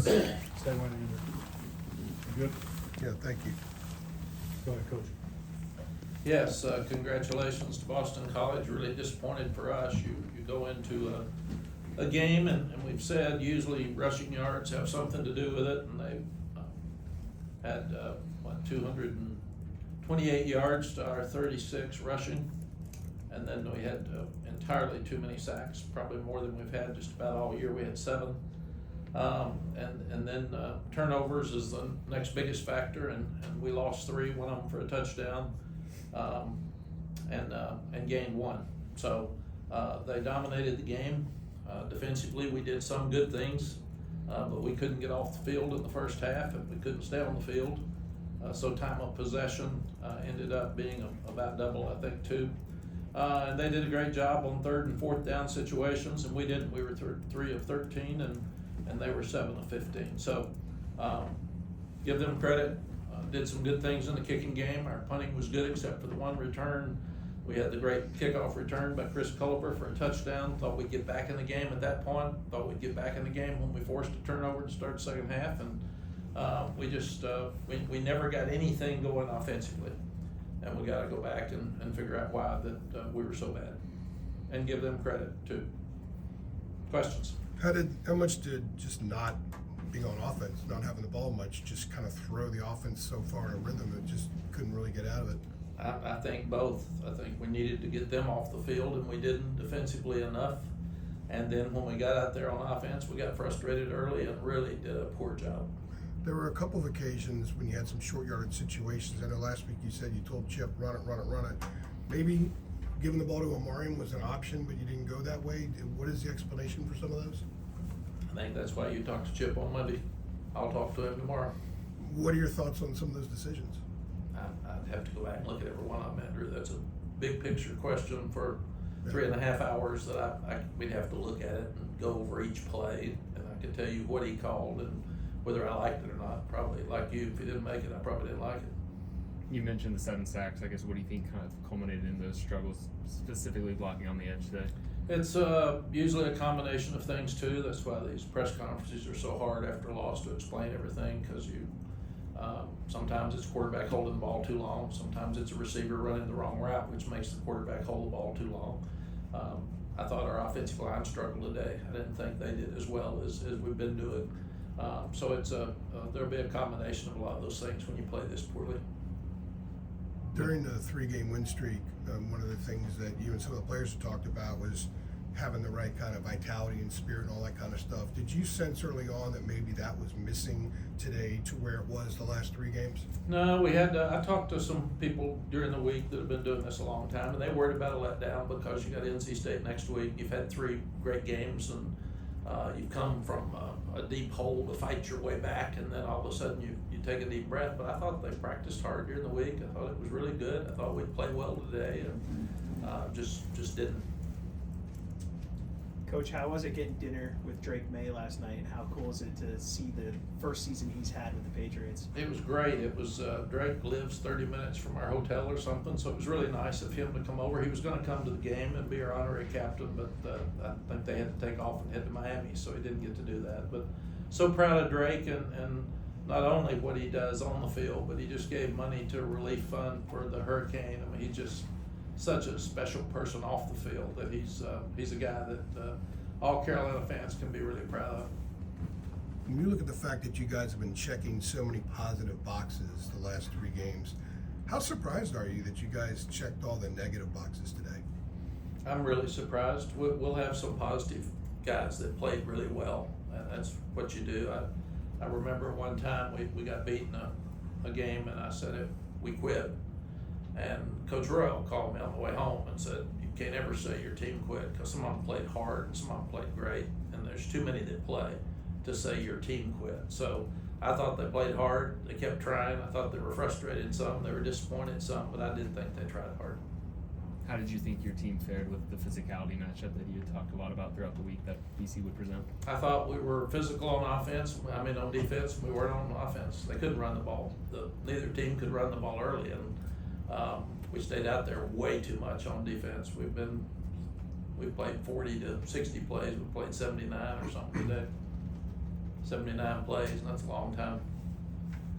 Stay one either. Good? Yeah, thank you. Go ahead, Coach. Yes, congratulations to Boston College. Really disappointed for us. You go into a game, and we've said usually rushing yards have something to do with it, and they had, 228 yards to our 36 rushing. And then we had entirely too many sacks, probably more than we've had just about all year. We had 7. And then turnovers is the next biggest factor, and we lost 3, one of them for a touchdown, and gained 1. So they dominated the game. Defensively, we did some good things, but we couldn't get off the field in the first half, and we couldn't stay on the field. So time of possession ended up being about double, I think, too. And they did a great job on 3rd and 4th down situations, and we didn't. We were 3 of 13, and they were 7 of 15. So give them credit. Did some good things in the kicking game. Our punting was good except for the one return. We had the great kickoff return by Chris Culver for a touchdown. Thought we'd get back in the game at that point. Thought we'd get back in the game when we forced a turnover to start the second half, and we just we never got anything going offensively. And we got to go back and figure out why that we were so bad, and give them credit too. Questions? How much did just not being on offense, not having the ball much, just kind of throw the offense so far in a rhythm it just couldn't really get out of it? I think both. I think we needed to get them off the field, and we didn't defensively enough. And then when we got out there on offense, we got frustrated early and really did a poor job. There were a couple of occasions when you had some short yardage situations. I know last week you said you told Chip, run it, run it, run it. Maybe giving the ball to Omarion was an option, but you didn't go that way. What is the explanation for some of those? I think that's why you talked to Chip on Monday. I'll talk to him tomorrow. What are your thoughts on some of those decisions? I'd have to go back and look at every one of them, Andrew. That's a big picture question for 3.5 hours that we'd have to look at it and go over each play, and I could tell you what he called and whether I liked it or not. Probably like you, if he didn't make it, I probably didn't like it. You mentioned the 7 sacks. I guess what do you think kind of culminated in those struggles, specifically blocking on the edge today? It's usually a combination of things too. That's why these press conferences are so hard after a loss to explain everything, because you sometimes it's quarterback holding the ball too long. Sometimes it's a receiver running the wrong route, which makes the quarterback hold the ball too long. I thought our offensive line struggled today. I didn't think they did as well as we've been doing. So it's there'll be a combination of a lot of those things when you play this poorly. During the 3-game win streak, one of the things that you and some of the players have talked about was having the right kind of vitality and spirit and all that kind of stuff. Did you sense early on that maybe that was missing today to where it was the last 3 games? No, we had. I talked to some people during the week that have been doing this a long time, and they worried about a letdown because you got NC State next week. You've had 3 great games, and you've come from a deep hole to fight your way back, and then all of a sudden you take a deep breath. But I thought they practiced hard during the week. I thought it was really good. I thought we'd play well today, and just didn't. Coach, how was it getting dinner with Drake Maye last night? How cool is it to see the first season he's had with the Patriots? It was great. It was Drake lives 30 minutes from our hotel or something, so it was really nice of him to come over. He was going to come to the game and be our honorary captain, but I think they had to take off and head to Miami, so he didn't get to do that. But so proud of Drake and not only what he does on the field, but he just gave money to a relief fund for the hurricane. I mean, he's just such a special person off the field that he's a guy that all Carolina fans can be really proud of. When you look at the fact that you guys have been checking so many positive boxes the last 3 games, how surprised are you that you guys checked all the negative boxes today? I'm really surprised. We'll have some positive guys that played really well, and that's what you do. I remember one time we got beaten a game, and I said we quit. And Coach Royal called me on the way home and said, you can't ever say your team quit, because some of them played hard and some of them played great, and there's too many that play to say your team quit. So I thought they played hard. They kept trying. I thought they were frustrated some. They were disappointed some, but I didn't think they tried hard. How did you think your team fared with the physicality matchup that you had talked a lot about throughout the week that BC would present? I thought we were physical on offense. On defense, we weren't on offense. They couldn't run the ball. Neither team could run the ball early, and we stayed out there way too much on defense. We played 40 to 60 plays. We played 79 or something today. 79 plays, and that's a long time.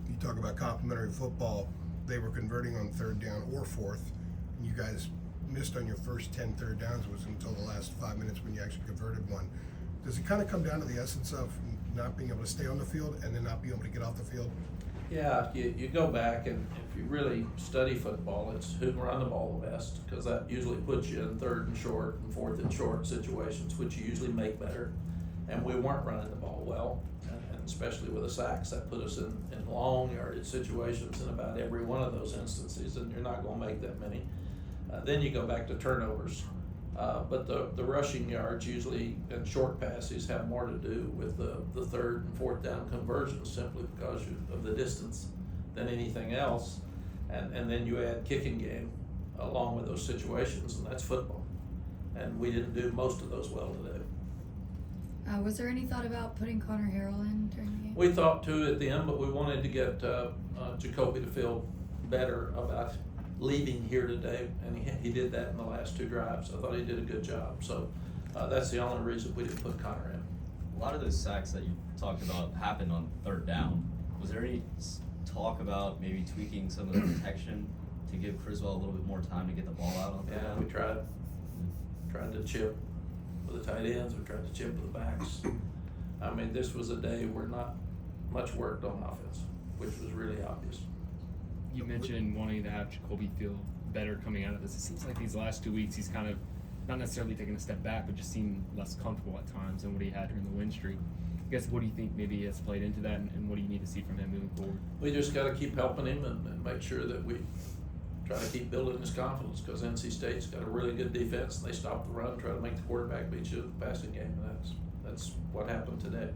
You talk about complimentary football. They were converting on third down or fourth, and you guys missed on your first 10 third downs. Was until the last 5 minutes when you actually converted one. Does it kind of come down to the essence of not being able to stay on the field and then not being able to get off the field? Yeah, you go back, and if you really study football, it's who can run the ball the best, because that usually puts you in third and short and fourth and short situations, which you usually make better. And we weren't running the ball well, and especially with the sacks, that put us in long yardage situations in about every one of those instances, and you're not going to make that many. Then you go back to turnovers. But the rushing yards usually and short passes have more to do with the third and fourth down conversions, simply because of the distance than anything else. And then you add kicking game along with those situations, and that's football. And we didn't do most of those well today. Was there any thought about putting Connor Harrell in during the game? We thought to at the end, but we wanted to get Jacoby to feel better about leaving here today, and he did that in the last 2 drives. I thought he did a good job. So that's the only reason we didn't put Connor in. A lot of those sacks that you talked about happened on third down. Was there any talk about maybe tweaking some of the protection to give Criswell a little bit more time to get the ball out on third Yeah, down? we tried to chip with the tight ends. We tried to chip with the backs. I mean, this was a day where not much worked on offense, which was really obvious. You mentioned wanting to have Jacoby feel better coming out of this. It seems like these last 2 weeks he's kind of not necessarily taking a step back, but just seemed less comfortable at times than what he had during the win streak. I guess, what do you think maybe has played into that, and what do you need to see from him moving forward? We just got to keep helping him and make sure that we try to keep building his confidence, because NC State's got a really good defense, and they stop the run, try to make the quarterback beat you in the passing game, and that's what happened today.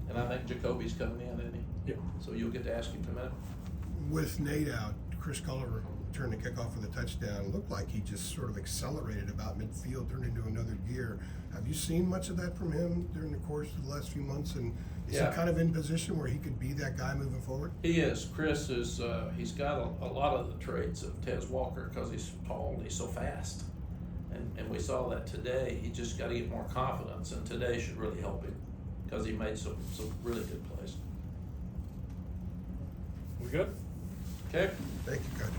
And I think Jacoby's coming in, isn't he? Yeah. So you'll get to ask him in a minute. With Nate out, Chris Culliver turned the kickoff for the touchdown. Looked like he just sort of accelerated about midfield, turned into another gear. Have you seen much of that from him during the course of the last few months? And is Yeah. he kind of in position where he could be that guy moving forward? He is. Chris is. He's got a lot of the traits of Tez Walker, because he's tall and he's so fast. And we saw that today. He just got to get more confidence, and today should really help him, because he made some really good plays. We good? Okay. Thank you, Coach.